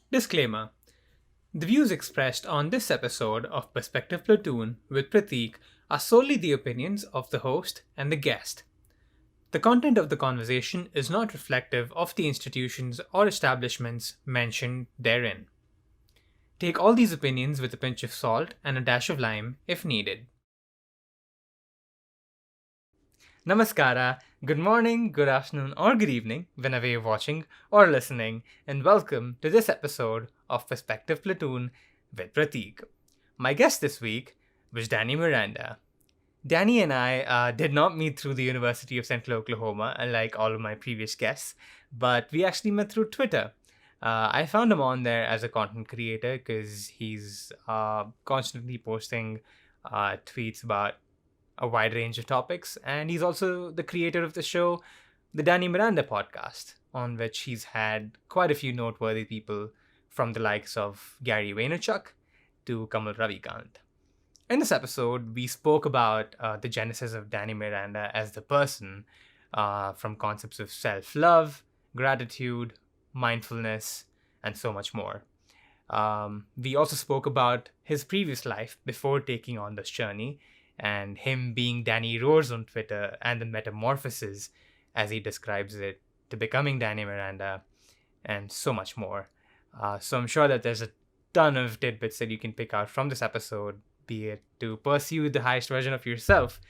Disclaimer: the views expressed on this episode of Perspective Platoon with Prateek are solely the opinions of the host and the guest. The content of the conversation is not reflective of the institutions or establishments mentioned therein. Take all these opinions with a pinch of salt and a dash of lime if needed. Namaskara, good morning, good afternoon, or good evening, whenever you're watching or listening, and welcome to this episode of Perspective Platoon with Prateek. My guest this week was Danny Miranda. Danny and I did not meet through the University of Central Oklahoma, unlike all of my previous guests, but we actually met through Twitter. I found him on there as a content creator because he's constantly posting tweets about a wide range of topics, and he's also the creator of the show, the Danny Miranda Podcast, on which he's had quite a few noteworthy people from the likes of Gary Vaynerchuk to Kamal Ravikant. In this episode, we spoke about the genesis of Danny Miranda as the person, from concepts of self love, gratitude, mindfulness, and so much more. We also spoke about his previous life before taking on this journey and him being Danny Roars on Twitter and the metamorphosis, as he describes it, to becoming Danny Miranda, and so much more. So I'm sure that there's a ton of tidbits that you can pick out from this episode, be it to pursue the highest version of yourself,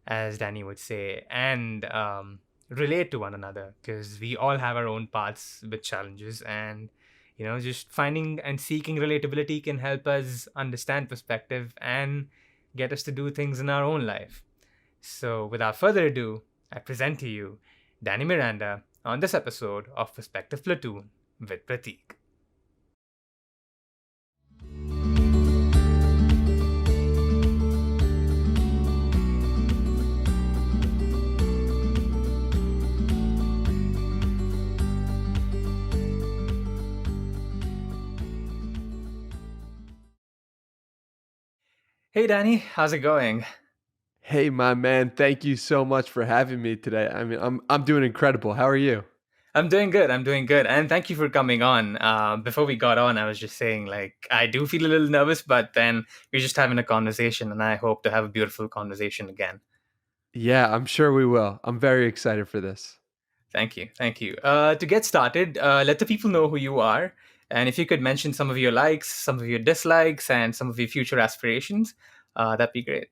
as Danny would say, and relate to one another, because we all have our own paths with challenges, and just finding and seeking relatability can help us understand perspective and get us to do things in our own life. So, without further ado, I present to you Danny Miranda on this episode of Perspective Platoon with Prateek. Hey Danny, how's it going? Hey, my man, thank you so much for having me today. I mean, I'm doing incredible. How are you? I'm doing good. And thank you for coming on. Before we got on, I was just saying, I do feel a little nervous, but then we're just having a conversation, and I hope to have a beautiful conversation again. Yeah, I'm sure we will. I'm very excited for this. Thank you. To get started, let the people know who you are, and if you could mention some of your likes, some of your dislikes, and some of your future aspirations, that'd be great.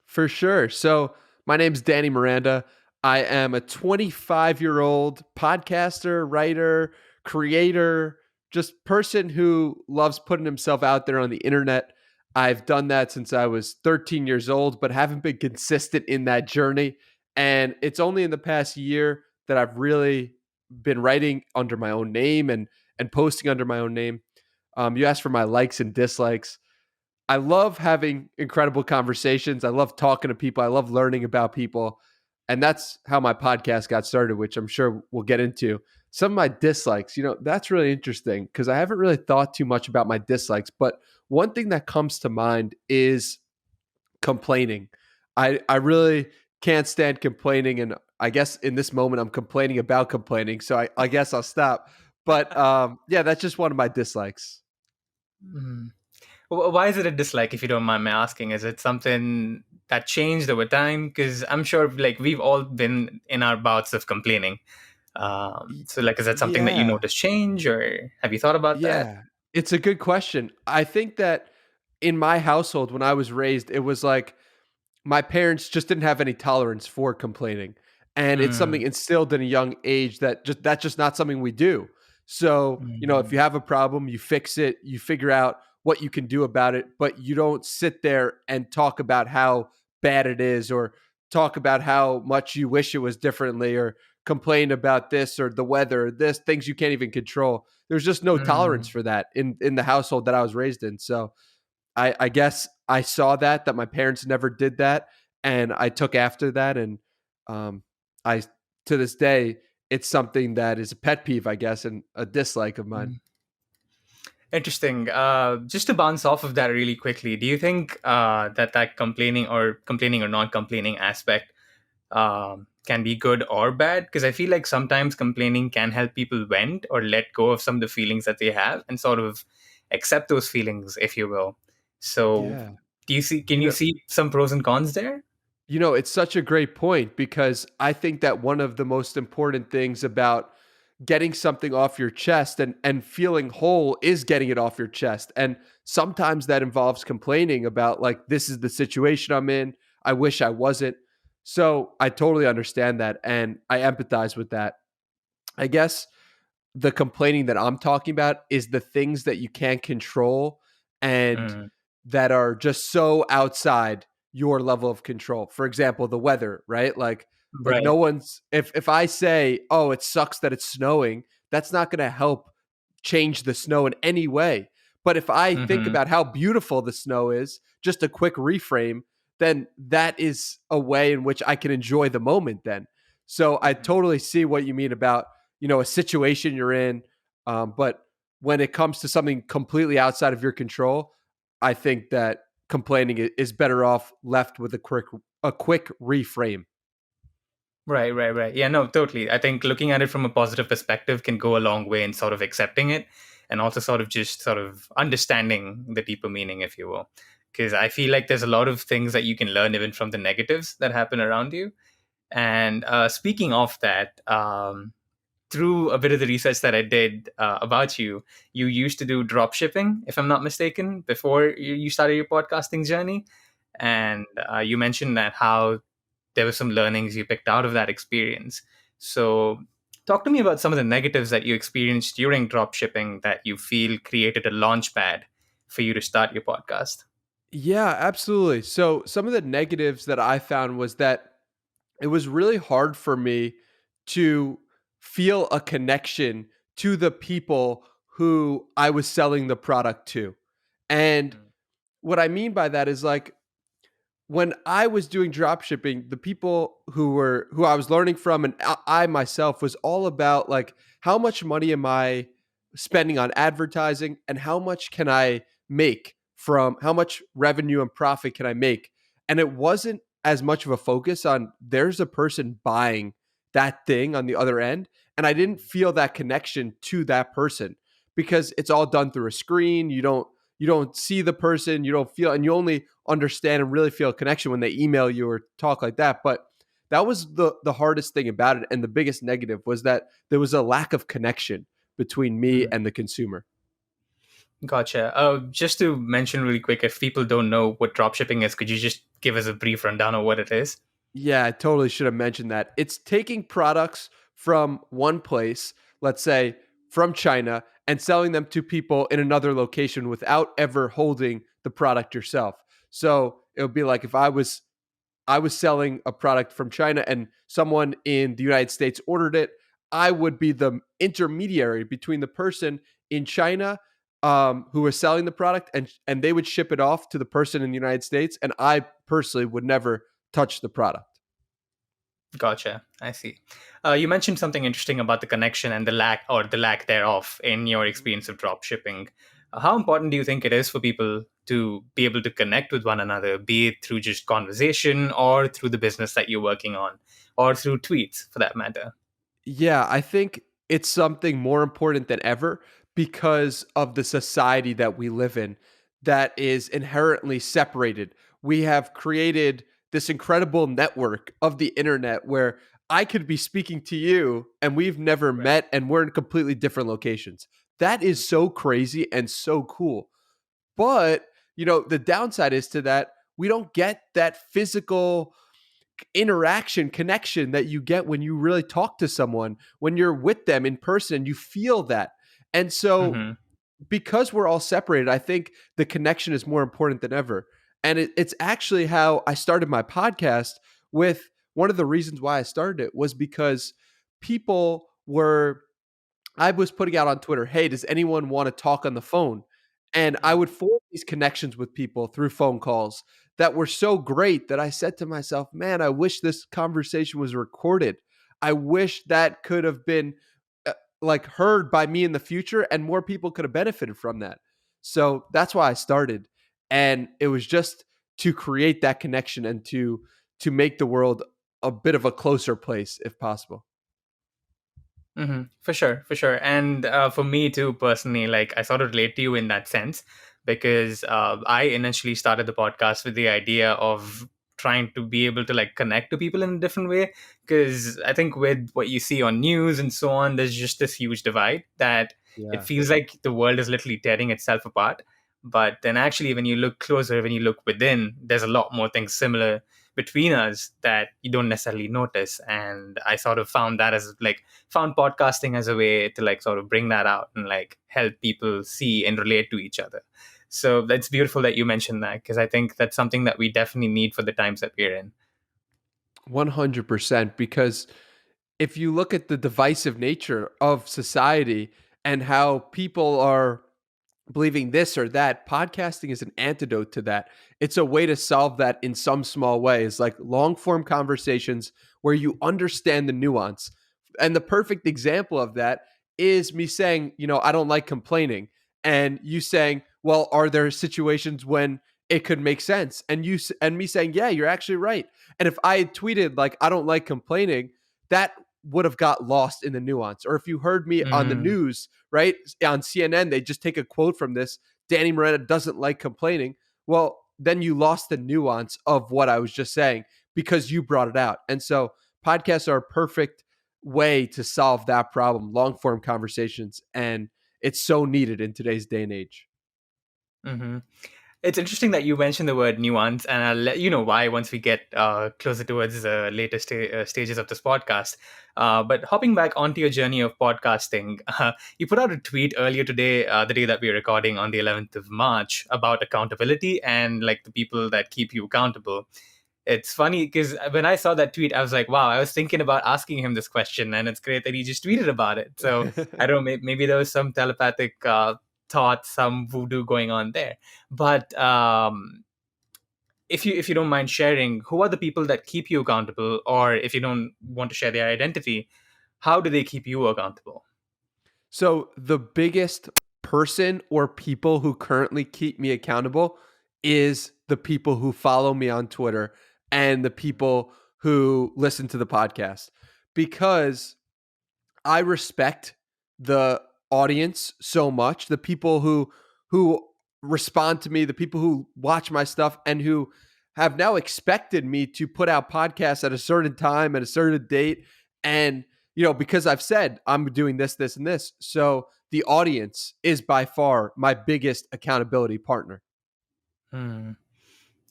For sure. So, my name's Danny Miranda. I am a 25-year-old podcaster, writer, creator, just person who loves putting himself out there on the internet. I've done that since I was 13 years old, but haven't been consistent in that journey. And it's only in the past year that I've really been writing under my own name and posting under my own name. You asked for my likes and dislikes. I love having incredible conversations. I love talking to people. I love learning about people. And that's how my podcast got started, which I'm sure we'll get into. Some of my dislikes, that's really interesting because I haven't really thought too much about my dislikes. But one thing that comes to mind is complaining. I really can't stand complaining. And I guess in this moment, I'm complaining about complaining. So I guess I'll stop. But yeah, that's just one of my dislikes. Mm. Why is it a dislike, if you don't mind me asking? Is it something that changed over time? Because I'm sure, we've all been in our bouts of complaining. So, is that something that you Yeah. notice change, or have you thought about that? Yeah, it's a good question. I think that in my household, when I was raised, it was like my parents just didn't have any tolerance for complaining. And it's something Mm, instilled in a young age that that's just not something we do. So, if mm, you have a problem, you fix it, you figure out what you can do about it, but you don't sit there and talk about how bad it is or talk about how much you wish it was differently or complain about this or the weather, this things you can't even control. There's just no tolerance mm, for that in the household that I was raised in. So I guess I saw that my parents never did that, and I took after that, and um, I to this day it's something that is a pet peeve, I guess, and a dislike of mine. mm. Interesting. Just to bounce off of that really quickly, do you think that complaining or non-complaining aspect can be good or bad, because I feel like sometimes complaining can help people vent or let go of some of the feelings that they have and sort of accept those feelings, if you will. So, Yeah. can You you know, see some pros and cons there? it's such a great point because I think that one of the most important things about getting something off your chest and feeling whole is getting it off your chest. And sometimes that involves complaining about like this is the situation I'm in. I wish I wasn't. So I totally understand that and I empathize with that. I guess the complaining that I'm talking about is the things that you can't control and Mm, that are just so outside your level of control. For example, the weather, right? Like right. no one's if I say, "Oh, it sucks that it's snowing," that's not going to help change the snow in any way. But if I think Hmm. about how beautiful the snow is, just a quick reframe, then that is a way in which I can enjoy the moment then. So I totally see what you mean about a situation you're in. But when it comes to something completely outside of your control, I think that complaining is better off left with a quick reframe. Right, right, right. Yeah, no, totally. I think looking at it from a positive perspective can go a long way in sort of accepting it and also sort of just sort of understanding the deeper meaning, if you will. Because I feel like there's a lot of things that you can learn even from the negatives that happen around you. And speaking of that, through a bit of the research that I did about you, you used to do drop shipping, if I'm not mistaken, before you started your podcasting journey. And you mentioned that how there were some learnings you picked out of that experience. So, talk to me about some of the negatives that you experienced during drop shipping that you feel created a launch pad for you to start your podcast. Yeah, absolutely. So some of the negatives that I found was that it was really hard for me to feel a connection to the people who I was selling the product to. And what I mean by that is like when I was doing drop shipping, the people who I was learning from and I myself was all about like how much money am I spending on advertising and how much can I make from how much revenue and profit can I make? And it wasn't as much of a focus on there's a person buying that thing on the other end and I didn't feel that connection to that person because it's all done through a screen. You don't see the person, you don't feel, and you only understand and really feel a connection when they email you or talk like that. But that was the hardest thing about it, and the biggest negative was that there was a lack of connection between me Mm. and the consumer. Gotcha. Just to mention really quick, if people don't know what dropshipping is, could you just give us a brief rundown of what it is? Yeah, I totally should have mentioned that. It's taking products from one place, let's say from China, and selling them to people in another location without ever holding the product yourself. So it would be like if I was selling a product from China and someone in the United States ordered it, I would be the intermediary between the person in China who was selling the product and they would ship it off to the person in the United States, and I personally would never touch the product. Gotcha. I see. You mentioned something interesting about the connection and the lack thereof in your experience of drop shipping. How important do you think it is for people to be able to connect with one another, be it through just conversation or through the business that you're working on, or through tweets for that matter? Yeah, I think it's something more important than ever because of the society that we live in that is inherently separated. We have created this incredible network of the internet where I could be speaking to you and we've never Right. met and we're in completely different locations. That is so crazy and so cool. But, the downside is to that, we don't get that physical interaction connection that you get when you really talk to someone when you're with them in person you feel that. And so Mm-hmm. because we're all separated, I think the connection is more important than ever. And it's actually how I started my podcast. With one of the reasons why I started it was because people were I was putting out on Twitter, hey, does anyone want to talk on the phone? And I would form these connections with people through phone calls that were so great that I said to myself, man, I wish this conversation was recorded. I wish that could have been like heard by me in the future and more people could have benefited from that. So that's why I started. And it was just to create that connection and to make the world a bit of a closer place if possible. For sure, for sure. And for me too, personally, like I sort of relate to you in that sense because I initially started the podcast with the idea of trying to be able to like connect to people in a different way. Because I think with what you see on news and so on, there's just this huge divide that it Yeah. feels like the world is literally tearing itself apart. But then actually, when you look closer, when you look within, there's a lot more things similar between us that you don't necessarily notice. And I sort of found that as like found podcasting as a way to like sort of bring that out and like help people see and relate to each other. So that's beautiful that you mentioned that because I think that's something that we definitely need for the times that we're in. 100%. Because if you look at the divisive nature of society and how people are believing this or that, podcasting is an antidote to that. It's a way to solve that in some small ways, like long form conversations where you understand the nuance. And the perfect example of that is me saying, I don't like complaining. And you saying, well, are there situations when it could make sense? And me saying, yeah, you're actually right. And if I had tweeted like, I don't like complaining, that would have got lost in the nuance. Or if you heard me on the Mm, news, right, on CNN, they just take a quote from this, Danny Miranda doesn't like complaining. Well, then you lost the nuance of what I was just saying because you brought it out. And so podcasts are a perfect way to solve that problem, long form conversations. And it's so needed in today's day and age. mm-hmm. It's interesting that you mentioned the word nuance, and I'll let you know why once we get closer towards the later stages of this podcast. But hopping back onto your journey of podcasting, you put out a tweet earlier today, the day that we're recording on the 11th of March, about accountability and like the people that keep you accountable. It's funny because when I saw that tweet, I was like, wow, I was thinking about asking him this question, and it's great that he just tweeted about it. So I don't know, maybe there was some telepathic thought, some voodoo going on there. But if you don't mind sharing, who are the people that keep you accountable, or if you don't want to share their identity, how do they keep you accountable? So the biggest person or people who currently keep me accountable is the people who follow me on Twitter and the people who listen to the podcast, because I respect the audience so much, the people who respond to me, the people who watch my stuff and who have now expected me to put out podcasts at a certain time at a certain date. And because I've said I'm doing this, this, and this. So the audience is by far my biggest accountability partner. Hmm.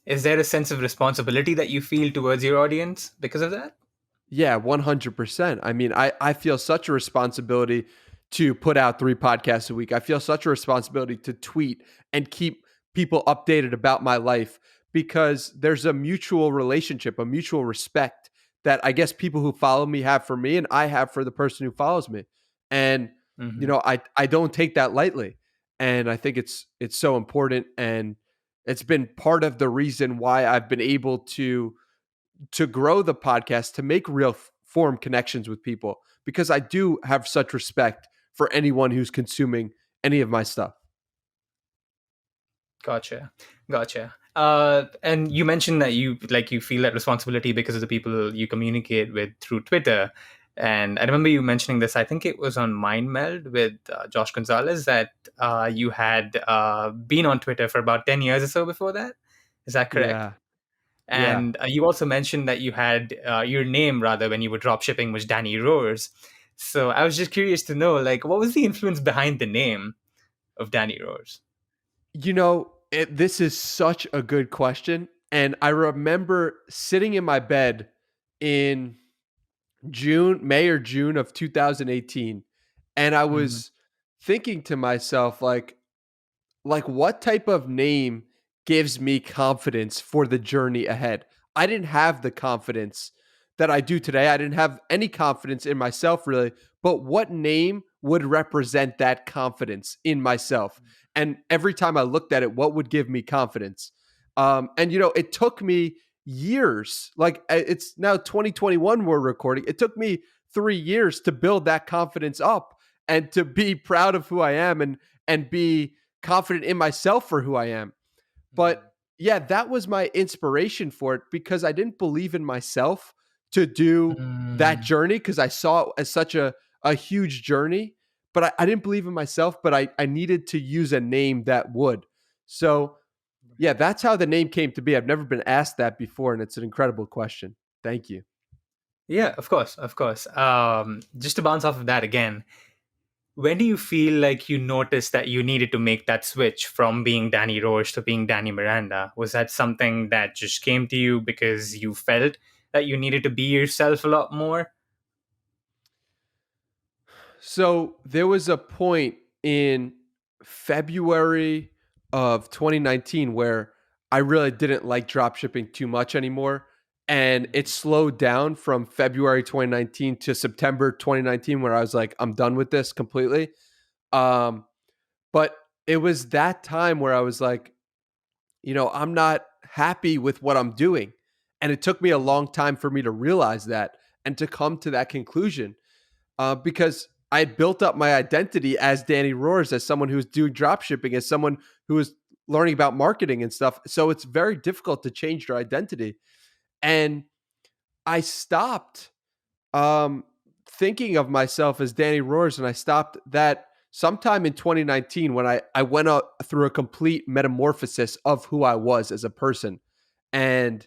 Is there a sense of responsibility that you feel towards your audience because of that? Yeah, 100%. I mean, I feel such a responsibility to put out 3 podcasts a week. I feel such a responsibility to tweet and keep people updated about my life, because there's a mutual relationship, a mutual respect that I guess people who follow me have for me and I have for the person who follows me. And Mm-hmm. I don't take that lightly. And I think it's so important, and it's been part of the reason why I've been able to grow the podcast, to make real form connections with people, because I do have such respect for anyone who's consuming any of my stuff. Gotcha. Gotcha. And you mentioned that you feel that responsibility because of the people you communicate with through Twitter. And I remember you mentioning this. I think it was on Meld with Josh Gonsalves that you had been on Twitter for about 10 years or so before that. Is that correct? Yeah. Yeah. And you also mentioned that you had your name, rather, when you were drop shipping, was Danny Roars. So I was just curious to know, like, what was the influence behind the name of Danny Roars? This is such a good question. And I remember sitting in my bed in May or June of 2018. And I Mm-hmm. was thinking to myself, like what type of name gives me confidence for the journey ahead? I didn't have the confidence that I do today. I didn't have any confidence in myself really, but what name would represent that confidence in myself? And every time I looked at it, what would give me confidence? And it took me years. Like it's now 2021 we're recording. It took me 3 years to build that confidence up and to be proud of who I am and be confident in myself for who I am. But yeah, that was my inspiration for it, because I didn't believe in myself to do that Mm. journey because I saw it as such a huge journey. But I didn't believe in myself, but I needed to use a name that would. So yeah, that's how the name came to be. I've never been asked that before, and it's an incredible question. Thank you. Yeah, of course, of course. Just to bounce off of that again, when do you feel like you noticed that you needed to make that switch from being Danny Roche to being Danny Miranda? Was that something that just came to you because you felt that you needed to be yourself a lot more? So there was a point in February of 2019 where I really didn't like dropshipping too much anymore. And it slowed down from February 2019 to September 2019, where I was like, I'm done with this completely. Um, but it was that time where I was like, I'm not happy with what I'm doing. And it took me a long time for me to realize that and to come to that conclusion because I had built up my identity as Danny Roars, as someone who's doing drop shipping, as someone who is learning about marketing and stuff. So it's very difficult to change your identity. And I stopped um, thinking of myself as Danny Roars, and I stopped that sometime in 2019 when I went through a complete metamorphosis of who I was as a person. And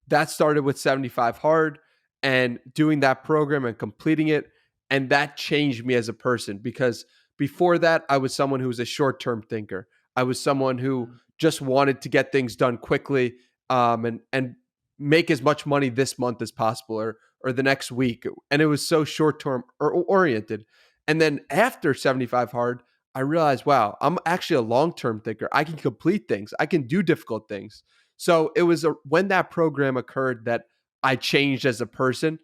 that started with 75 Hard and doing that program and completing it. And that changed me as a person because before that, I was someone who was a short term thinker. I was someone who just wanted to get things done quickly and make as much money this month as possible or the next week. And it was so short term oriented. And then after 75 Hard, I realized, wow, I'm actually a long term thinker. I can complete things, I can do difficult things. So it was when that program occurred that I changed as a person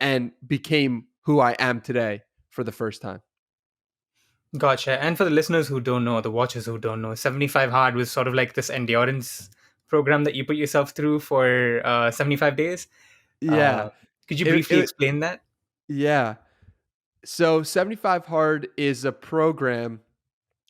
and became who I am today for the first time. Gotcha. And for the listeners who don't know, the watchers who don't know, 75 Hard was sort of like this endurance program that you put yourself through for 75 days. Yeah. Uh, could you It, briefly it explain that? yeah. So 75 Hard is a program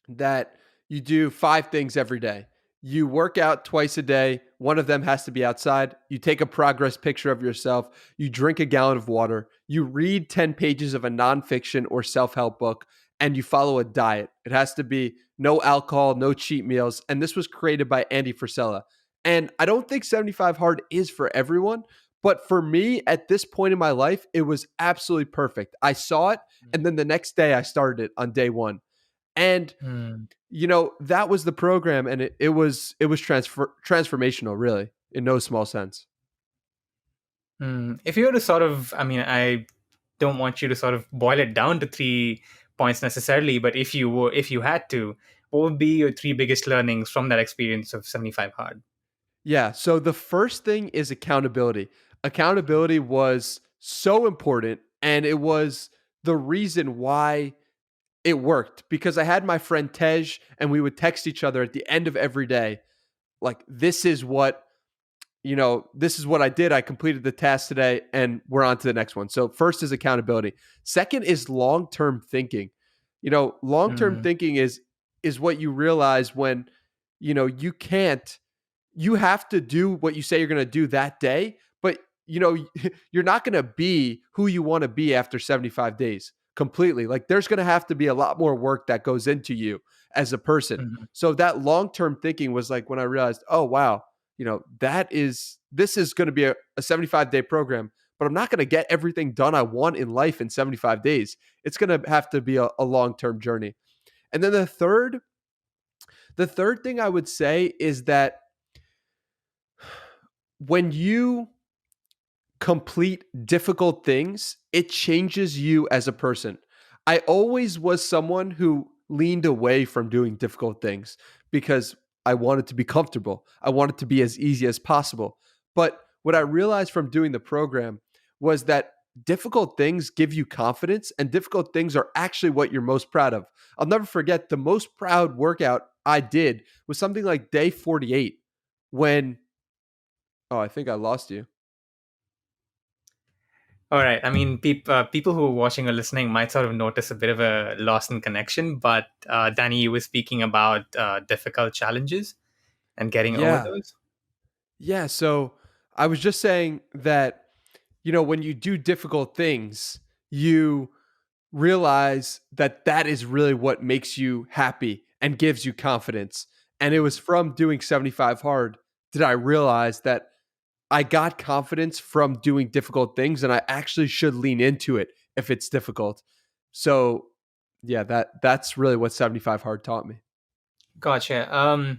that you do 5 things every day. You work out twice a day. One of them has to be outside. You take a progress picture of yourself. You drink a gallon of water. You read 10 pages of a nonfiction or self help book, and you follow a diet. It has to be no alcohol, no cheat meals. And this was created by Andy Frisella. And I don't think 75 Hard is for everyone. But for me, at this point in my life, it was absolutely perfect. I saw it. And then the next day, I started it on day one. And Hmm. that was the program, and it was transformational, really, in no small sense. If you were to sort of, I mean, I don't want you to sort of boil it down to 3 points necessarily, but if you had to, what would be your three biggest learnings from that experience of 75 Hard? Yeah. So the first thing is accountability. Accountability was so important, and it was the reason why it worked because I had my friend Tej, and we would text each other at the end of every day, like, this is what I did. I completed the task today and we're on to the next one. So first is accountability. Second is long-term thinking. Long-term Mm. thinking is what you realize when, you can't, you have to do what you say you're going to do that day, but you're not going to be who you want to be after 75 days completely. Like there's going to have to be a lot more work that goes into you as a person. Mhm. So that long-term thinking was like when I realized, oh wow, this is going to be a 75-day program, but I'm not going to get everything done I want in life in 75 days. It's going to have to be a long-term journey. And then the third thing I would say is that when you complete difficult things, it changes you as a person. I always was someone who leaned away from doing difficult things because I wanted to be comfortable. I wanted to be as easy as possible. But what I realized from doing the program was that difficult things give you confidence, and difficult things are actually what you're most proud of. I'll never forget the most proud workout I did was something like day 48 when, oh, I think I lost you. All right. I mean, people who are watching or listening might sort of notice a bit of a loss in connection, but Danny, you were speaking about difficult challenges and getting over Yeah. those. Yeah, so I was just saying that when you do difficult things, you realize that that is really what makes you happy and gives you confidence. And it was from doing 75 hard that I realized that I got confidence from doing difficult things, and I actually should lean into it if it's difficult. So, yeah, that's really what 75 hard taught me. Gotcha.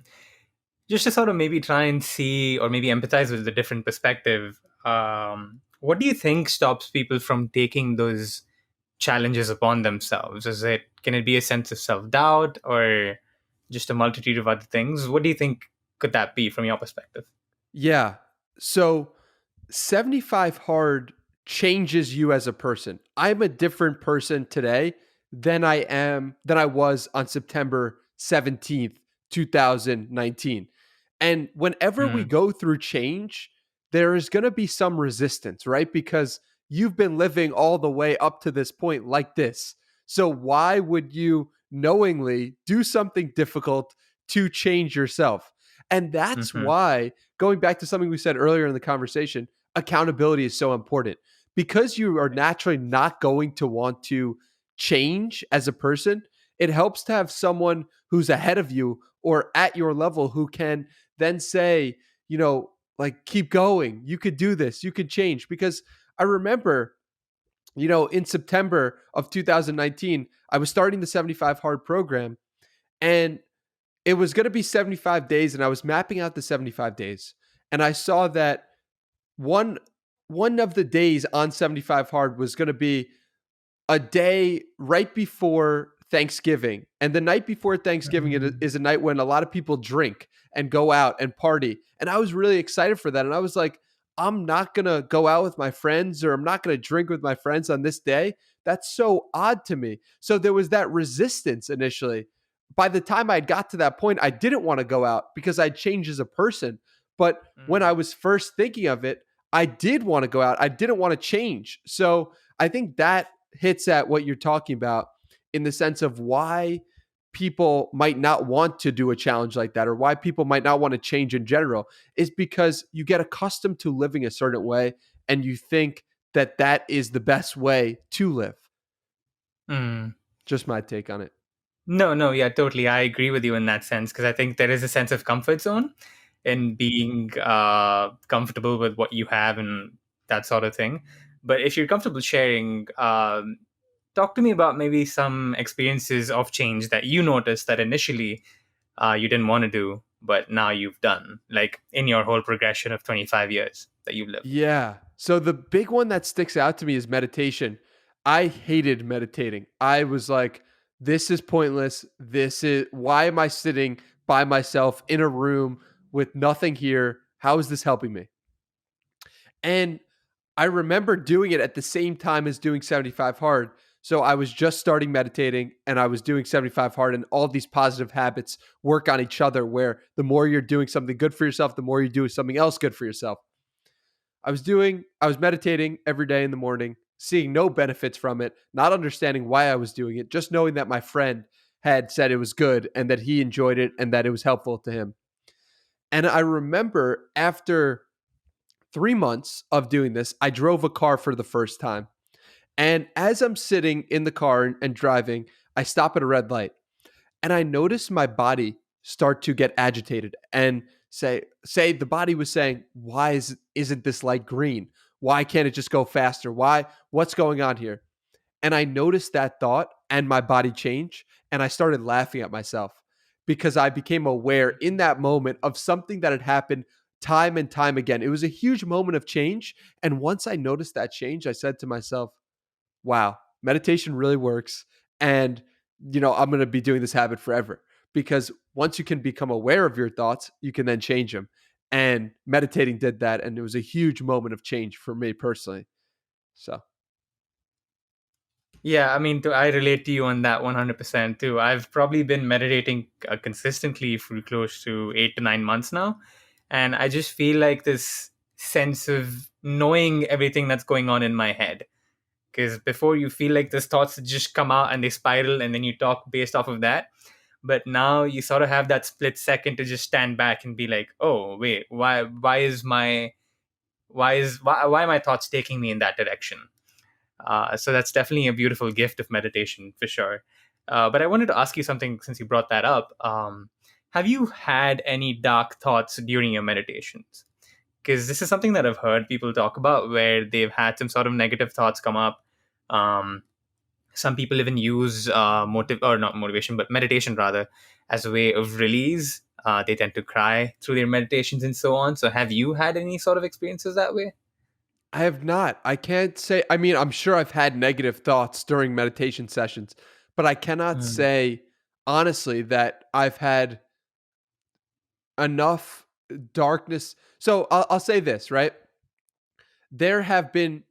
Just to sort of maybe try and see or maybe empathize with the different perspective, what do you think stops people from taking those challenges upon themselves? Can it be a sense of self-doubt or just a multitude of other things? What do you think could that be from your perspective? Yeah. So 75 hard changes you as a person. I'm a different person today than I was on September 17th, 2019. And whenever we Mm, go through change, there is going to be some resistance, right? Because you've been living all the way up to this point like this. So why would you knowingly do something difficult to change yourself? And that's mm-hmm, why, going back to something we said earlier in the conversation, accountability is so important because you are naturally not going to want to change as a person. It helps to have someone who's ahead of you or at your level who can then say, like, keep going. You could do this. You could change. Because I remember, in September of 2019, I was starting the 75 hard program, and it was going to be 75 days, and I was mapping out the 75 days. And I saw that one one of the days on 75 hard was going to be a day right before Thanksgiving. And the night before Thanksgiving mm, is a night when a lot of people drink and go out and party. And I was really excited for that. And I was like, I'm not going to go out with my friends, or I'm not going to drink with my friends on this day. That's so odd to me. So there was that resistance initially. By the time I got to that point, I didn't want to go out because I'd changed as a person. But when I mm. was first thinking of it, I did want to go out. I didn't want to change. So I think that hits at what you're talking about in the sense of why people might not want to do a challenge like that, or why people might not want to change in general, is because you get accustomed to living a certain way and you think that that is the best way to live. Mm. Just my take on it. No, no, yeah, totally. I agree with you in that sense because I think there is a sense of comfort zone in being comfortable with what you have and that sort of thing. But if you're comfortable sharing, talk to me about maybe some experiences of change that you noticed that initially you didn't want to do, but now you've done, like in your whole progression of 25 years that you've lived. Yeah. So the big one that sticks out to me is meditation. I hated meditating. I was like, this is pointless. Why am I sitting by myself in a room with nothing here? How is this helping me? And I remember doing it at the same time as doing 75 hard. So I was just starting meditating and I was doing 75 hard, and all these positive habits work on each other, where the more you're doing something good for yourself, the more you do something else good for yourself. I was meditating every day in the morning, seeing no benefits from it, not understanding why I was doing it, just knowing that my friend had said it was good and that he enjoyed it and that it was helpful to him. And I remember after 3 months of doing this, I drove a car for the first time. And as I'm sitting in the car and driving, I stop at a red light and I notice my body start to get agitated and say the body was saying, isn't this light green? Why can't it just go faster? What's going on here? And I noticed that thought and my body change, and I started laughing at myself because I became aware in that moment of something that had happened time and time again. It was a huge moment of change, and once I noticed that change, I said to myself, wow, meditation really works. And, I'm going to be doing this habit forever, because once you can become aware of your thoughts, you can then change them. And meditating did that. And it was a huge moment of change for me personally. So, Yeah, I mean, I relate to you on that 100% too. I've probably been meditating consistently for close to 8 to 9 months now. And I just feel like this sense of knowing everything that's going on in my head. Because before you feel like these thoughts just come out and they spiral and then you talk based off of that. But now you sort of have that split second to just stand back and be like, oh, wait, why are my thoughts taking me in that direction? So that's definitely a beautiful gift of meditation for sure. But I wanted to ask you something since you brought that up. Have you had any dark thoughts during your meditations? Because this is something that I've heard people talk about where they've had some sort of negative thoughts come up. Um, some people even use not motivation, but meditation rather, as a way of release. They tend to cry through their meditations and so on. So, have you had any sort of experiences that way? I have not. I can't say. I mean, I'm sure I've had negative thoughts during meditation sessions, but I cannot Mm, say honestly that I've had enough darkness. So I'll say this, right? There have been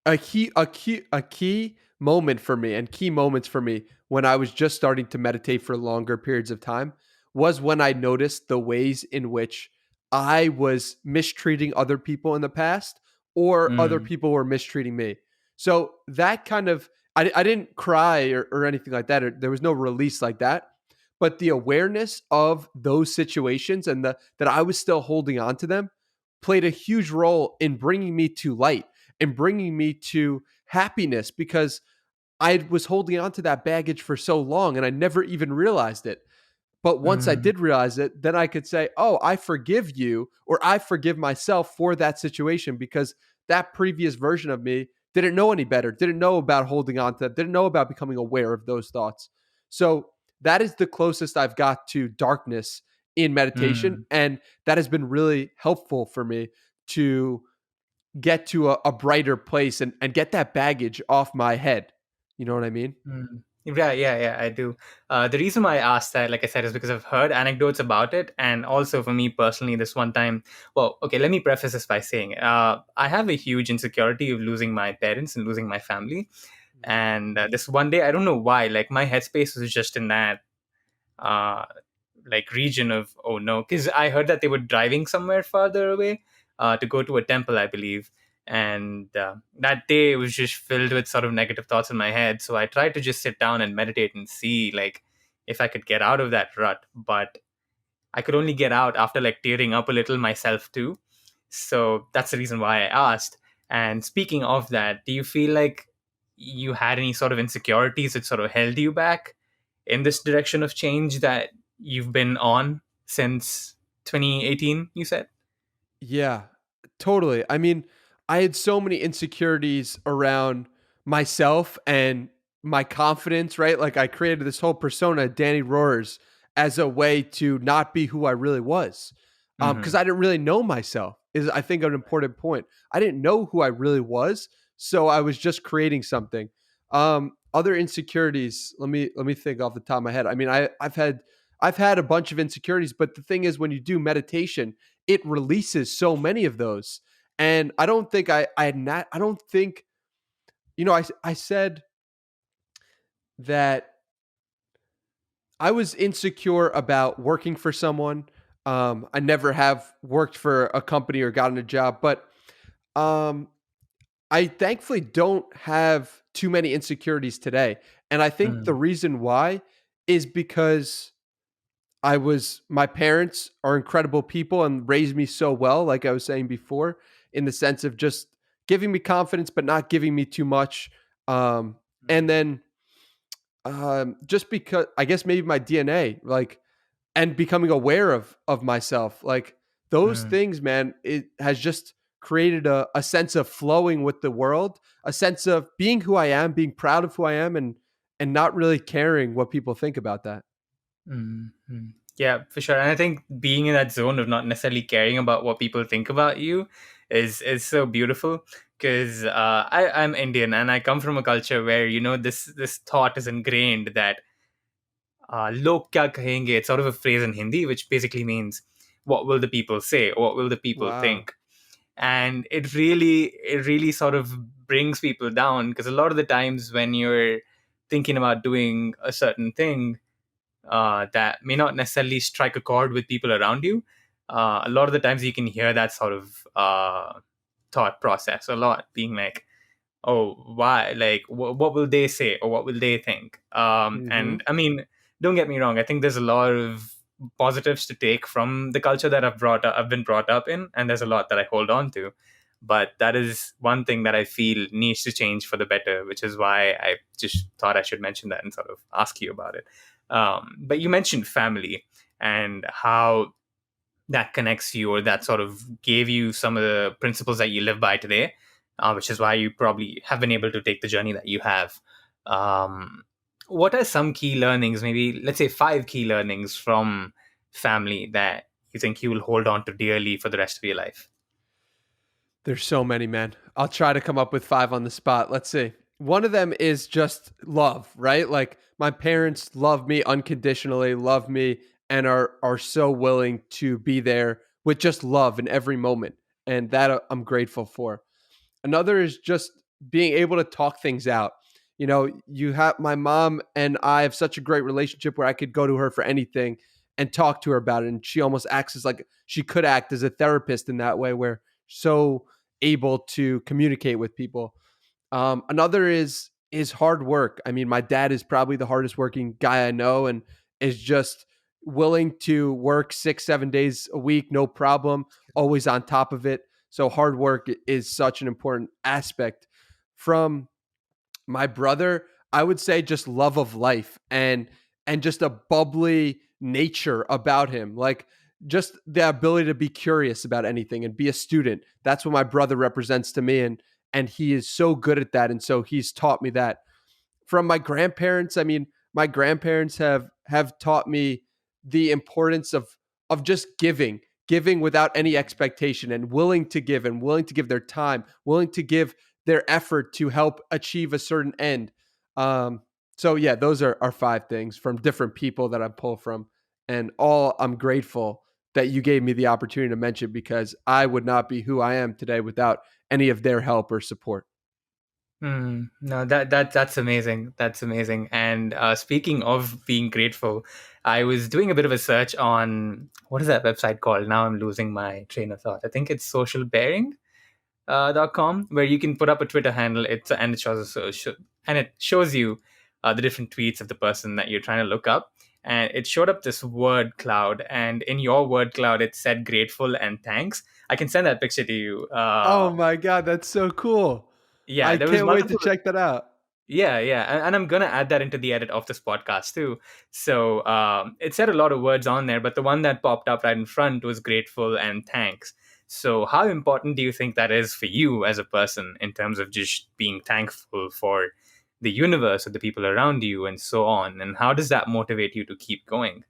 a key moment for me and key moments for me when I was just starting to meditate for longer periods of time was when I noticed the ways in which I was mistreating other people in the past or other mm, people were mistreating me. So that kind of I didn't cry or anything like that. Or there was no release like that. But the awareness of those situations and that I was still holding on to them played a huge role in bringing me to light and bringing me to happiness because I was holding on to that baggage for so long and I never even realized it. But once I mm, did realize it, then I could say, oh, I forgive you or I forgive myself for that situation because that previous version of me didn't know any better, didn't know about holding on to that, didn't know about becoming aware of those thoughts. So that is the closest I've got to darkness in meditation. mm. And that has been really helpful for me to get to a brighter place and get that baggage off my head. You know what I mean? Mm. Yeah, I do. The reason why I asked that, like I said, is because I've heard anecdotes about it. And also for me personally, this one time, well, okay, let me preface this by saying I have a huge insecurity of losing my parents and losing my family. And this one day, I don't know why, like my headspace was just in that uh, like region of, oh no, because I heard that they were driving somewhere farther away to go to a temple, I believe. And that day was just filled with sort of negative thoughts in my head. So I tried to just sit down and meditate and see like if I could get out of that rut. But I could only get out after like tearing up a little myself too. So that's the reason why I asked. And speaking of that, do you feel like you had any sort of insecurities that sort of held you back in this direction of change that you've been on since 2018, you said? Yeah, totally. I mean, I had so many insecurities around myself and my confidence, right? Like I created this whole persona, Danny Roars, as a way to not be who I really was. Because Mm-hmm. I didn't really know myself is I think an important point. I didn't know who I really was, so I was just creating something. Other insecurities, let me think off the top of my head. I mean, I've had a bunch of insecurities, but the thing is when you do meditation, it releases so many of those. And I don't think I had not I don't think I said that I was insecure about working for someone. I never have worked for a company or gotten a job, but um, I thankfully don't have too many insecurities today. And I think the Mm-hmm. reason why is because my parents are incredible people and raised me so well, like I was saying before, in the sense of just giving me confidence, but not giving me too much. And then just because I guess maybe my DNA, like, and becoming aware of myself, like those things, man, it has just created a sense of flowing with the world, a sense of being who I am, being proud of who I am, and not really caring what people think about that. Mm-hmm. Yeah, for sure. And I think being in that zone of not necessarily caring about what people think about you is so beautiful. Because I'm Indian and I come from a culture where this thought is ingrained that log kya kahenge. It's sort of a phrase in Hindi which basically means what will the people say or what will the people Wow. think. And it really sort of brings people down because a lot of the times when you're thinking about doing a certain thing that may not necessarily strike a chord with people around you. A lot of the times you can hear that sort of thought process a lot, being like, "Oh, why? Like, what will they say or what will they think?" Hmm. And I mean, don't get me wrong. I think there's a lot of positives to take from the culture that I've been brought up in, and there's a lot that I hold on to. But that is one thing that I feel needs to change for the better, which is why I just thought I should mention that and sort of ask you about it. But you mentioned family and how that connects you, or that sort of gave you some of the principles that you live by today, which is why you probably have been able to take the journey that you have. Um, what are some key learnings, maybe let's say 5 key learnings from family that you think you will hold on to dearly for the rest of your life? There's so many, man. I'll try to come up with 5 on the spot. Let's see. One of them is just love, right? Like my parents love me unconditionally, love me, and are so willing to be there with just love in every moment. And that I'm grateful for. Another is just being able to talk things out. You know, you have my mom and I have such a great relationship where I could go to her for anything and talk to her about it. And she almost acts as like she could act as a therapist in that way, where so able to communicate with people. Another is hard work. I mean, my dad is probably the hardest working guy I know, and is just willing to work 6, 7 days a week, no problem, always on top of it. So hard work is such an important aspect. From my brother, I would say just love of life and just a bubbly nature about him. Like just the ability to be curious about anything and be a student. That's what my brother represents to me, and he is so good at that, and so he's taught me that. From my grandparents, I mean, my grandparents have taught me the importance of just giving without any expectation, and willing to give, and willing to give their time, willing to give their effort to help achieve a certain end. So yeah, those are 5 things from different people that I pull from, and all I'm grateful that you gave me the opportunity to mention, because I would not be who I am today without any of their help or support. No, that's amazing. That's amazing. And speaking of being grateful, I was doing a bit of a search on what is that website called? Now I'm losing my train of thought. I think it's socialbearing.com, where you can put up a Twitter handle. And it shows you the different tweets of the person that you're trying to look up. And it showed up this word cloud, and in your word cloud, it said grateful and thanks. I can send that picture to you. Oh my God, that's so cool. Yeah, I there was can't wait to multiple. check that out. Yeah, yeah, and I'm gonna add that into the edit of this podcast too. So it said a lot of words on there, but the one that popped up right in front was grateful and thanks. So how important do you think that is for you as a person in terms of just being thankful for the universe or the people around you and so on? And how does that motivate you to keep going?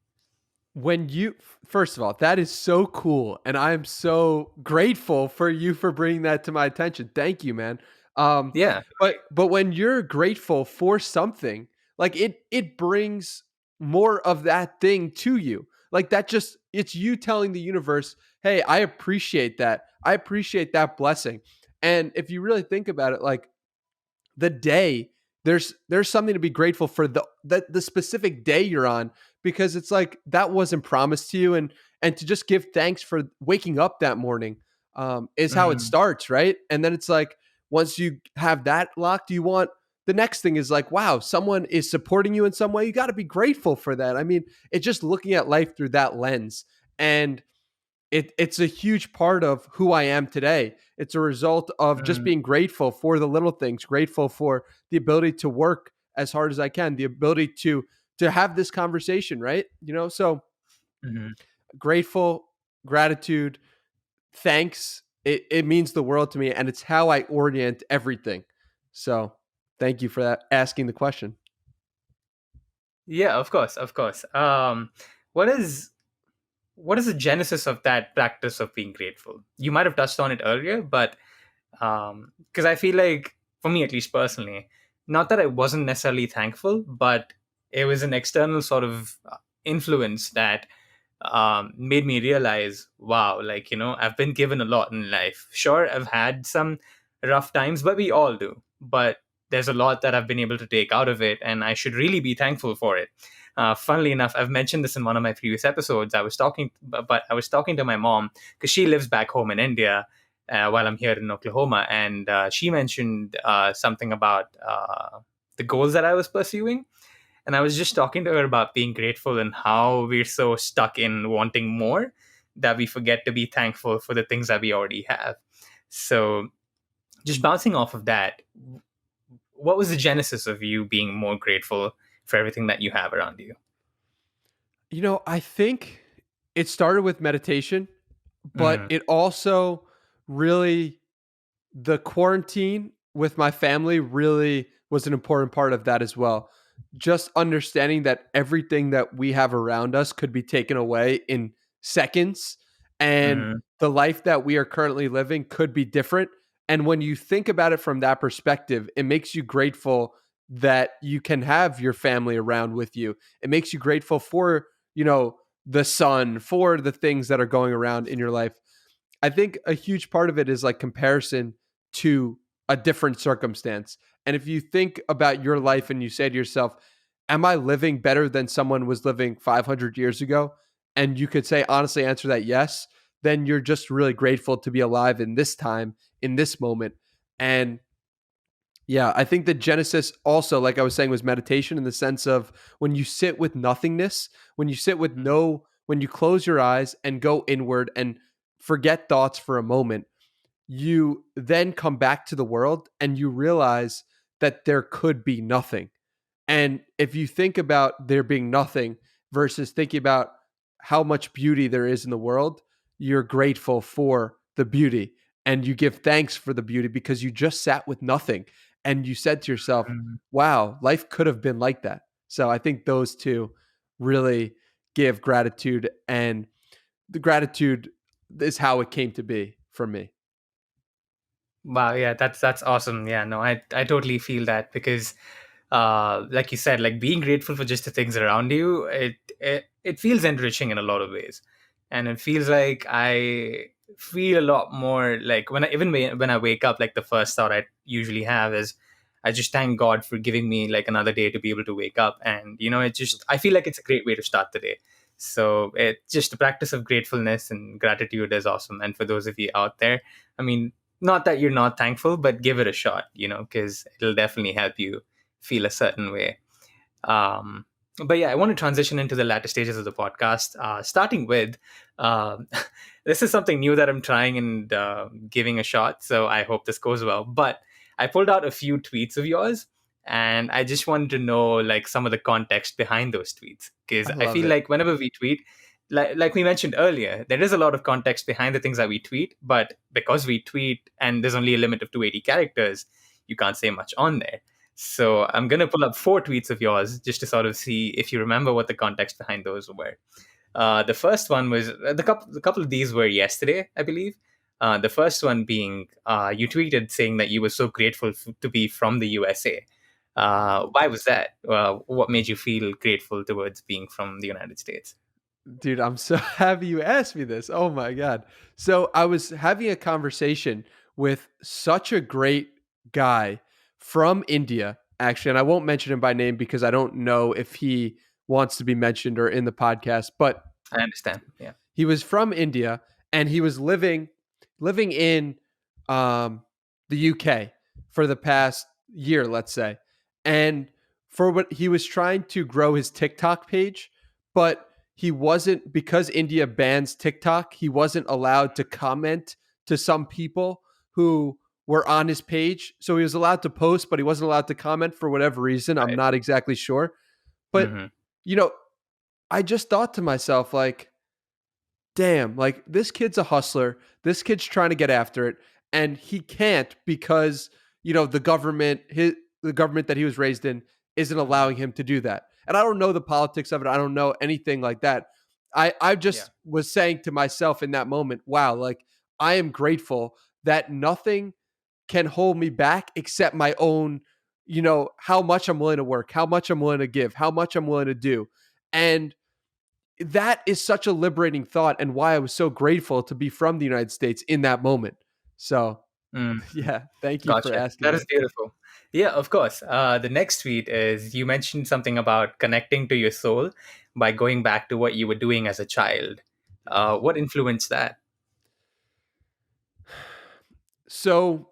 When you First of all, that is so cool, and I am so grateful for you for bringing that to my attention. Thank you, man. Yeah. But when you're grateful for something, like it brings more of that thing to you. Like that, just it's you telling the universe, "Hey, I appreciate that. I appreciate that blessing." And if you really think about it, like the day, there's something to be grateful for, the specific day you're on, because it's like that wasn't promised to you, and to just give thanks for waking up that morning, is how it Mm, starts, right? And then it's like once you have that locked, you want the next thing is like, wow, someone is supporting you in some way. You got to be grateful for that. I mean, it's just looking at life through that lens, and it's a huge part of who I am today. It's a result of just mm, being grateful for the little things, grateful for the ability to work as hard as I can, the ability to have this conversation, right? You know, so mhm. grateful, gratitude, thanks. It means the world to me, and it's how I orient everything. So thank you for that, asking the question. Yeah, of course, of course. What is what is the genesis of that practice of being grateful? You might have touched on it earlier, but because I feel like, for me at least personally, not that I wasn't necessarily thankful, but it was an external sort of influence that made me realize, wow, like, I've been given a lot in life. Sure, I've had some rough times, but we all do. But there's a lot that I've been able to take out of it, and I should really be thankful for it. Funnily enough, I've mentioned this in one of my previous episodes. But I was talking to my mom because she lives back home in India, while I'm here in Oklahoma, and she mentioned something about the goals that I was pursuing, and I was just talking to her about being grateful and how we're so stuck in wanting more that we forget to be thankful for the things that we already have. So, just bouncing off of that, what was the genesis of you being more grateful for everything that you have around you? I think it started with meditation, but Mm, it also really, the quarantine with my family really was an important part of that as well. Just understanding that everything that we have around us could be taken away in seconds, and mm, the life that we are currently living could be different. And when you think about it from that perspective, it makes you grateful that you can have your family around with you. It makes you grateful for, the sun, for the things that are going around in your life. I think a huge part of it is like comparison to a different circumstance. And if you think about your life and you say to yourself, am I living better than someone was living 500 years ago? And you could say, honestly, answer that yes, then you're just really grateful to be alive in this time, in this moment. And yeah, I think the genesis also, like I was saying, was meditation in the sense of when you sit with nothingness, when you sit with mm, when you close your eyes and go inward and forget thoughts for a moment, you then come back to the world and you realize that there could be nothing. And if you think about there being nothing versus thinking about how much beauty there is in the world, you're grateful for the beauty and you give thanks for the beauty because you just sat with nothing and you said to yourself, mm. wow, life could have been like that. So I think those two really give gratitude, and the gratitude is how it came to be for me. Wow, yeah, that's awesome. Yeah, no, I totally feel that because like you said, like being grateful for just the things around you, it feels enriching in a lot of ways. And it feels like I feel a lot more like when I wake up, like the first thought I usually have is I just thank God for giving me like another day to be able to wake up. And it just I feel like it's a great way to start the day. So it just the practice of gratefulness and gratitude is awesome. And for those of you out there, I mean, not that you're not thankful, but give it a shot, because it'll definitely help you feel a certain way. Um, but yeah, I want to transition into the latter stages of the podcast, starting with um this is something new that I'm trying and giving a shot. So I hope this goes well. But I pulled out a few tweets of yours, and I just wanted to know like some of the context behind those tweets because I I love feel it. like whenever we tweet, like we mentioned earlier, there is a lot of context behind the things that we tweet, but because we tweet and there's only a limit of 280 characters, you can't say much on there. So I'm going to pull up four tweets of yours just to sort of see if you remember what the context behind those were. The first one was the couple of these were yesterday, I believe. The first one being you tweeted saying that you were so grateful to be from the USA. Why was that? What made you feel grateful towards being from the United States? Dude, I'm so happy you asked me this. Oh my God. So I was having a conversation with such a great guy from India, actually, and I won't mention him by name because I don't know if he wants to be mentioned or in the podcast, but I understand. Yeah. he was from India and he was living in um, the UK for the past year, let's say. And for what he was trying to grow his TikTok page, but he wasn't, because India bans TikTok, he wasn't allowed to comment to some people who were on his page. So he was allowed to post, but he wasn't allowed to comment for whatever reason. I'm Right. not exactly sure. But, Mm-hmm. you know, I just thought to myself, like, damn, like this kid's a hustler. This kid's trying to get after it, and he can't because the government that he was raised in isn't Mm-hmm. allowing him to do that. And I don't know the politics of it. I don't know anything like that. I Yeah. just was saying to myself in that moment, wow, like I am grateful that nothing can hold me back except my own, how much I'm willing to work, how much I'm willing to give, how much I'm willing to do. And that is such a liberating thought, and why I was so grateful to be from the United States in that moment. So, Mm-hmm. yeah, thank you for Gotcha. asking That is that. beautiful. Yeah, of course. The next tweet is you mentioned something about connecting to your soul by going back to what you were doing as a child. What influenced that? So,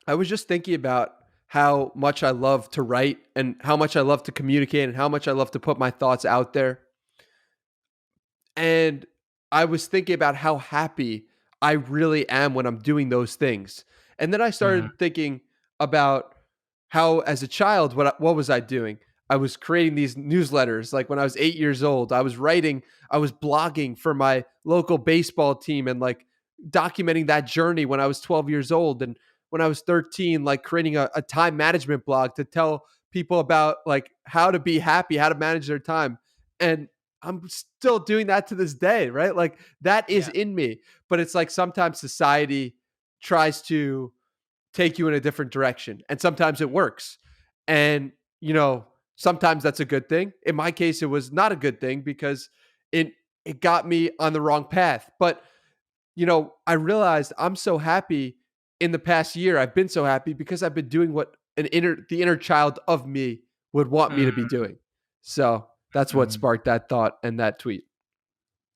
I was just thinking about how much I love to write and how much I love to communicate and how much I love to put my thoughts out there. And I was thinking about how happy I really am when I'm doing those things. And then I Mm-hmm. started thinking about how, as a child, what was I doing? I was creating these newsletters. Like when I was 8 years old, I was writing, I was blogging for my local baseball team and like documenting that journey when I was 12 years old. And when I was 13, like creating a time management blog to tell people about like how to be happy, how to manage their time. And I'm still doing that to this day, right? Like that is Yeah. in me. But it's like sometimes society tries to take you in a different direction, and sometimes it works. And, sometimes that's a good thing. In my case, it was not a good thing because it got me on the wrong path. But, I realized I'm so happy in the past year. I've been so happy because I've been doing what the inner child of me would want me to be doing. So that's what Mm-hmm. sparked that thought and that tweet.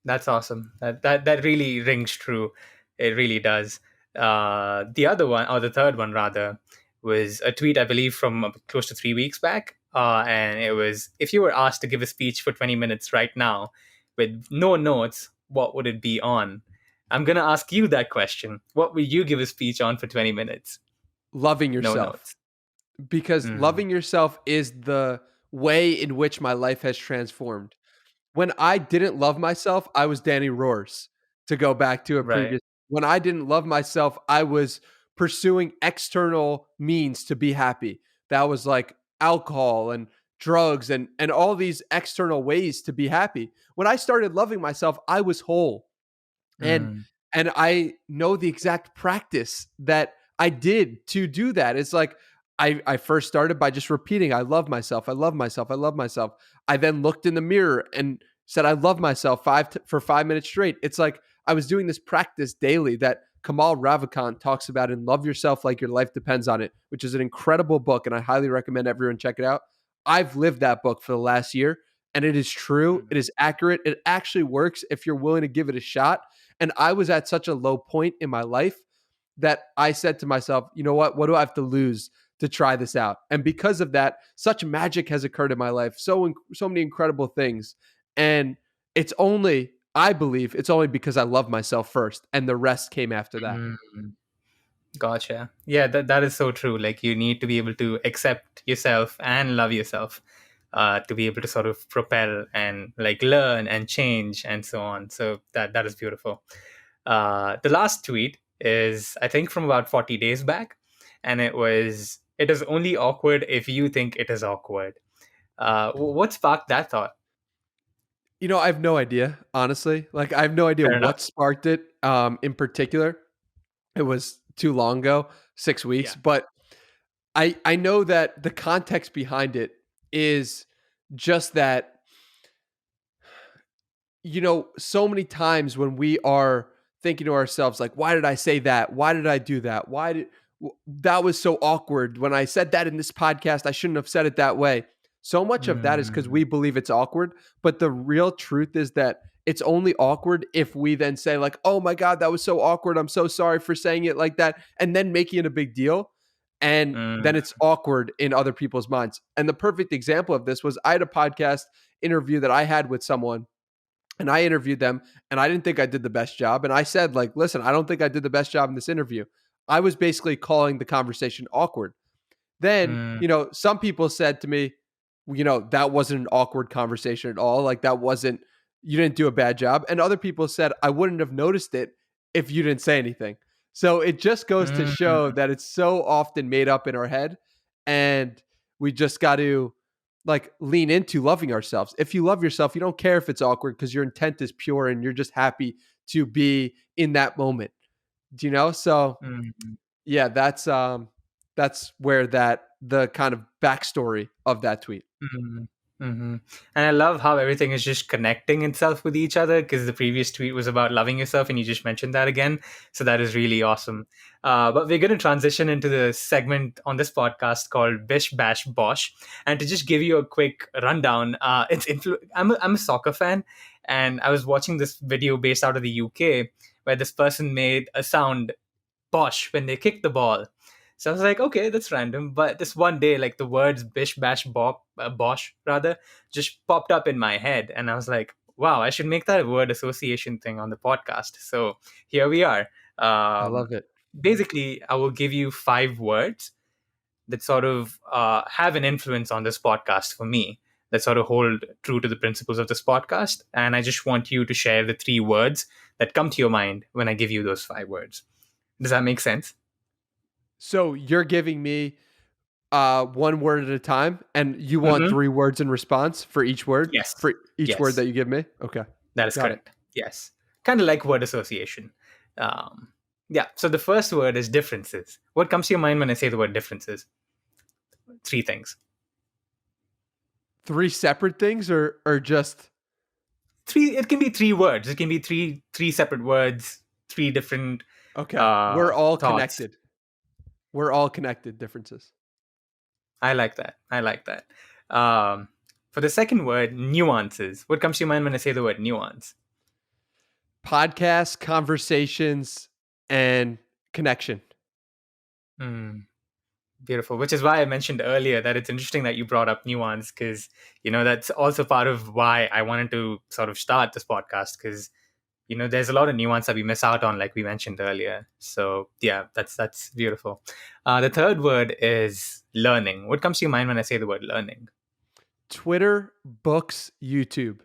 That's awesome. That really rings true. It really does. The other one, or the third one rather, was a tweet I believe from close to 3 weeks back, and it was, if you were asked to give a speech for 20 minutes right now with no notes, what would it be on? I'm gonna ask you that question. What would you give a speech on for 20 minutes? Loving No yourself. notes. Because Mm, loving yourself is the way in which my life has transformed. When I didn't love myself, I was Danny Roars, to go back to a right. previous. When I didn't love myself, I was pursuing external means to be happy. That was like alcohol and drugs and all these external ways to be happy. When I started loving myself, I was whole. And Mm, and I know the exact practice that I did to do that. It's like I first started by just repeating, I love myself, I love myself, I love myself. I then looked in the mirror and said, I love myself for 5 minutes straight. It's like I was doing this practice daily that Kamal Ravikant talks about in Love Yourself Like Your Life Depends on It, which is an incredible book. And I highly recommend everyone check it out. I've lived that book for the last year, and it is true. mm, It is accurate. It actually works if you're willing to give it a shot. And I was at such a low point in my life that I said to myself, you know what? What do I have to lose to try this out? And because of that, such magic has occurred in my life. So many incredible things. And I believe it's only because I love myself first, and the rest came after that. mm. Gotcha. Yeah, that is so true. Like you need to be able to accept yourself and love yourself, to be able to sort of propel and like learn and change and so on. So that is beautiful. The last tweet is, I think, from about 40 days back, and it is only awkward if you think it is awkward. What sparked that thought? I have no idea, honestly. Like I have no idea Fair enough. what sparked it in particular. It was too long ago, 6 weeks, Yeah. but I know that the context behind it is just that, so many times when we are thinking to ourselves, like, why did I say that? Why did I do that? That was so awkward. When I said that in this podcast, I shouldn't have said it that way. So much of that is because Mm, we believe it's awkward. But the real truth is that it's only awkward if we then say, like, oh my God, that was so awkward. I'm so sorry for saying it like that. And then making it a big deal. And mm, then it's awkward in other people's minds. And the perfect example of this was I had a podcast interview that I had with someone, and I interviewed them, and I didn't think I did the best job. And I said, like, listen, I don't think I did the best job in this interview. I was basically calling the conversation awkward. Then, mm, some people said to me, that wasn't an awkward conversation at all. Like you didn't do a bad job. And other people said, I wouldn't have noticed it if you didn't say anything. So it just goes to show mm. that it's so often made up in our head. And we just got to like lean into loving ourselves. If you love yourself, you don't care if it's awkward because your intent is pure and you're just happy to be in that moment. Do you know? So Mm, yeah, that's where the kind of backstory of that tweet. mm, mhm. And I love how everything is just connecting itself with each other, because the previous tweet was about loving yourself, and you just mentioned that again. So that is really awesome. But we're going to transition into the segment on this podcast called Bish Bash Bosh. And to just give you a quick rundown, I'm a soccer fan, and I was watching this video based out of the UK where this person made a sound Bosh when they kick the ball. So I was like, okay, that's random. But this one day, like the words Bish Bash Bosh rather just popped up in my head, and I was like, wow, I should make that a word association thing on the podcast. So here we are. I Um, love it. Basically, I will give you 5 words that sort of have an influence on this podcast for me, that sort of hold true to the principles of this podcast. And I just want you to share the 3 words that come to your mind when I give you those 5 words. Does that make sense? So you're giving me one word at a time, and you want Mm-hmm. 3 words in response for each word? Yes. For each word Yes. that you give me? Okay. That is Got it. correct. Yes. Kind of like word association. Um, yeah. So the first word is differences. What comes to your mind when I say the word differences? 3 things. 3 separate things or just Three. It can be 3 words. It can be three separate words. 3 different okay. We're all thoughts. connected. We're all connected differences. I like that. I like that. For the second word, nuances. What comes to your mind when I say the word nuance? Podcasts, conversations, and connection. Mm, beautiful. Which is why I mentioned earlier that it's interesting that you brought up nuance, because that's also part of why I wanted to sort of start this podcast, because there's a lot of nuance that we miss out on, like we mentioned earlier. So yeah, that's beautiful. The third word is learning. What comes to your mind when I say the word learning? Twitter, books, YouTube.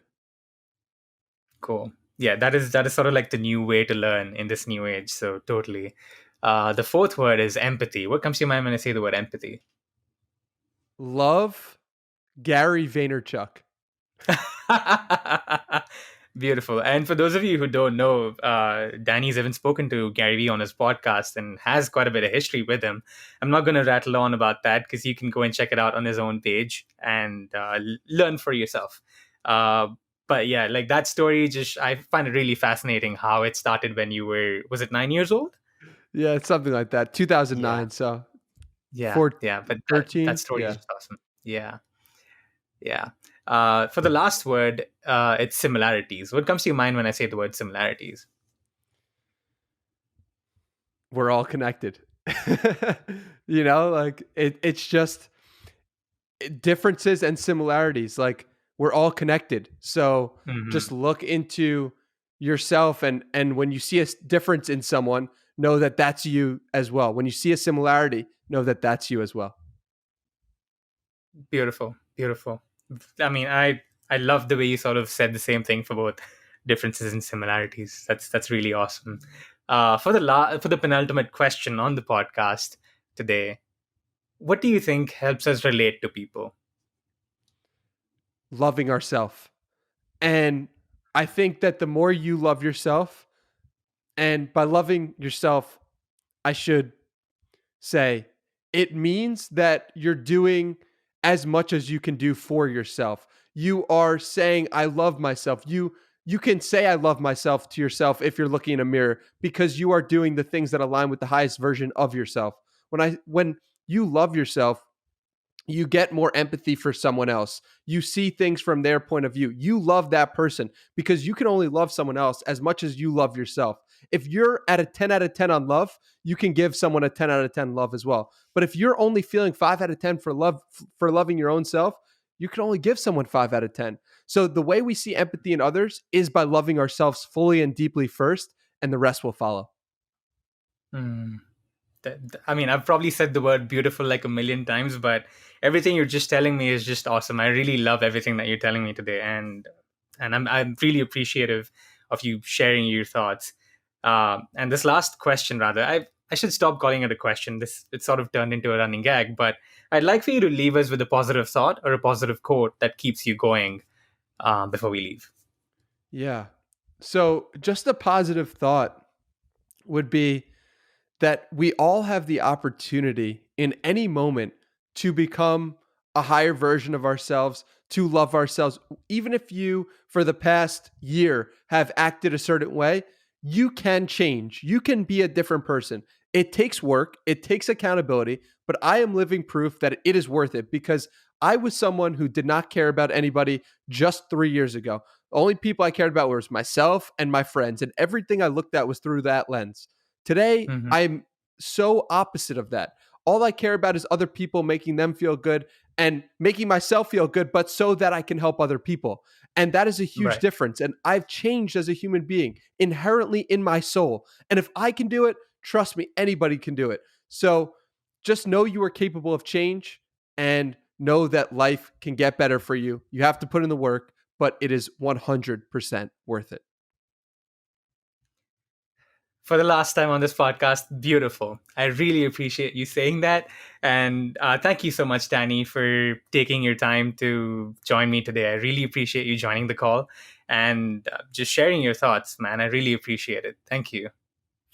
Cool. Yeah, that is sort of like the new way to learn in this new age. So totally. The fourth word is empathy. What comes to your mind when I say the word empathy? Love, Gary Vaynerchuk. Beautiful. And for those of you who don't know, Danny's even spoken to Gary Vee on his podcast and has quite a bit of history with him. I'm not going to rattle on about that, because you can go and check it out on his own page and learn for yourself. But yeah, like that story, I find it really fascinating how it started when you were, was it 9 years old? Yeah, it's something like that. Yeah, 2009. So yeah, 4, yeah. But that 13. story is Yeah. just awesome. Yeah, yeah. For the last word, it's similarities. What comes to your mind when I say the word similarities? We're all connected. Like it's just differences and similarities. Like we're all connected. So Hmm. just look into yourself, and when you see a difference in someone, know that that's you as well. When you see a similarity, know that that's you as well. Beautiful, beautiful. I mean, I love the way you sort of said the same thing for both differences and similarities. That's really awesome. For the penultimate question on the podcast today, what do you think helps us relate to people? Loving ourselves. And I think that the more you love yourself, and by loving yourself, I should say it means that you're doing as much as you can do for yourself. You are saying I love myself. You can say I love myself to yourself if you're looking in a mirror, because you are doing the things that align with the highest version of yourself. When you love yourself, you get more empathy for someone else. You see things from their point of view. You love that person because you can only love someone else as much as you love yourself. If you're at a 10 out of 10 on love, you can give someone a 10 out of 10 love as well. But if you're only feeling 5 out of 10 for love, for loving your own self, you can only give someone 5 out of 10. So the way we see empathy in others is by loving ourselves fully and deeply first, and the rest will follow. Hmm. I mean, I've probably said the word beautiful like a million times, but everything you're just telling me is just awesome. I really love everything that you're telling me today, and I'm really appreciative of you sharing your thoughts. And this last question, rather, I should stop calling it a question. It sort of turned into a running gag, but I'd like for you to leave us with a positive thought or a positive quote that keeps you going before we leave. Yeah. So just a positive thought would be that we all have the opportunity in any moment to become a higher version of ourselves, to love ourselves. Even if you, for the past year, have acted a certain way, you can change. You can be a different person. It takes work, it takes accountability, but I am living proof that it is worth it, because I was someone who did not care about anybody just 3 years ago. The only people I cared about was myself and my friends, and everything I looked at was through that lens. Today, Hmm. I'm so opposite of that. All I care about is other people, making them feel good and making myself feel good, but so that I can help other people. And that is a huge Right. difference. And I've changed as a human being inherently in my soul. And if I can do it, trust me, anybody can do it. So just know you are capable of change and know that life can get better for you. You have to put in the work, but it is 100% worth it. For the last time on this podcast, beautiful. I really appreciate you saying that. And thank you so much, Danny, for taking your time to join me today. I really appreciate you joining the call and just sharing your thoughts, man. I really appreciate it. Thank you.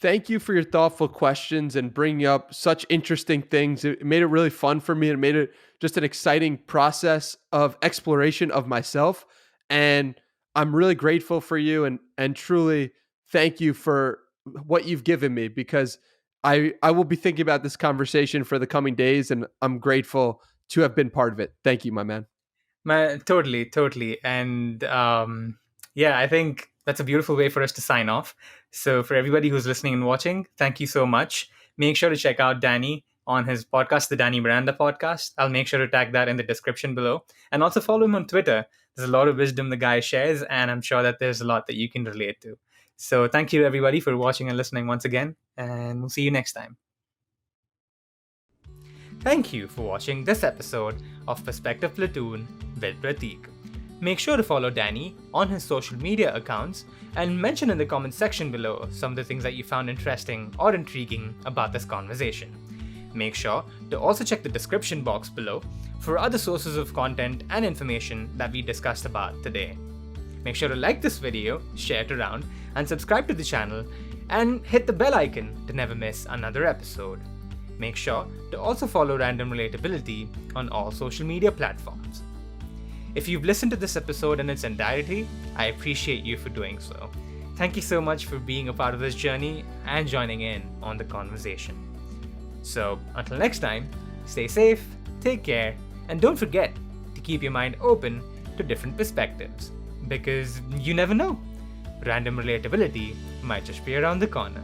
Thank you for your thoughtful questions and bringing up such interesting things. It made it really fun for me. It made it just an exciting process of exploration of myself. And I'm really grateful for you and truly thank you for what you've given me because I will be thinking about this conversation for the coming days and I'm grateful to have been part of it. Thank you, my man. Man, totally, totally. And yeah, I think that's a beautiful way for us to sign off. So, for everybody who's listening and watching, thank you so much. Make sure to check out Danny on his podcast, the Danny Miranda Podcast. I'll make sure to tag that in the description below. And also follow him on Twitter. There's a lot of wisdom the guy shares, and I'm sure that there's a lot that you can relate to. So, thank you, everybody, for watching and listening once again. And we'll see you next time. Thank you for watching this episode of Perspective Platoon with Prateek. Make sure to follow Danny on his social media accounts and mention in the comments section below some of the things that you found interesting or intriguing about this conversation. Make sure to also check the description box below for other sources of content and information that we discussed about today. Make sure to like this video, share it around, and subscribe to the channel, and hit the bell icon to never miss another episode. Make sure to also follow Random Relatability on all social media platforms. If you've listened to this episode in its entirety, I appreciate you for doing so. Thank you so much for being a part of this journey and joining in on the conversation. So, until next time, stay safe, take care, and don't forget to keep your mind open to different perspectives. Because you never know, random relatability might just be around the corner.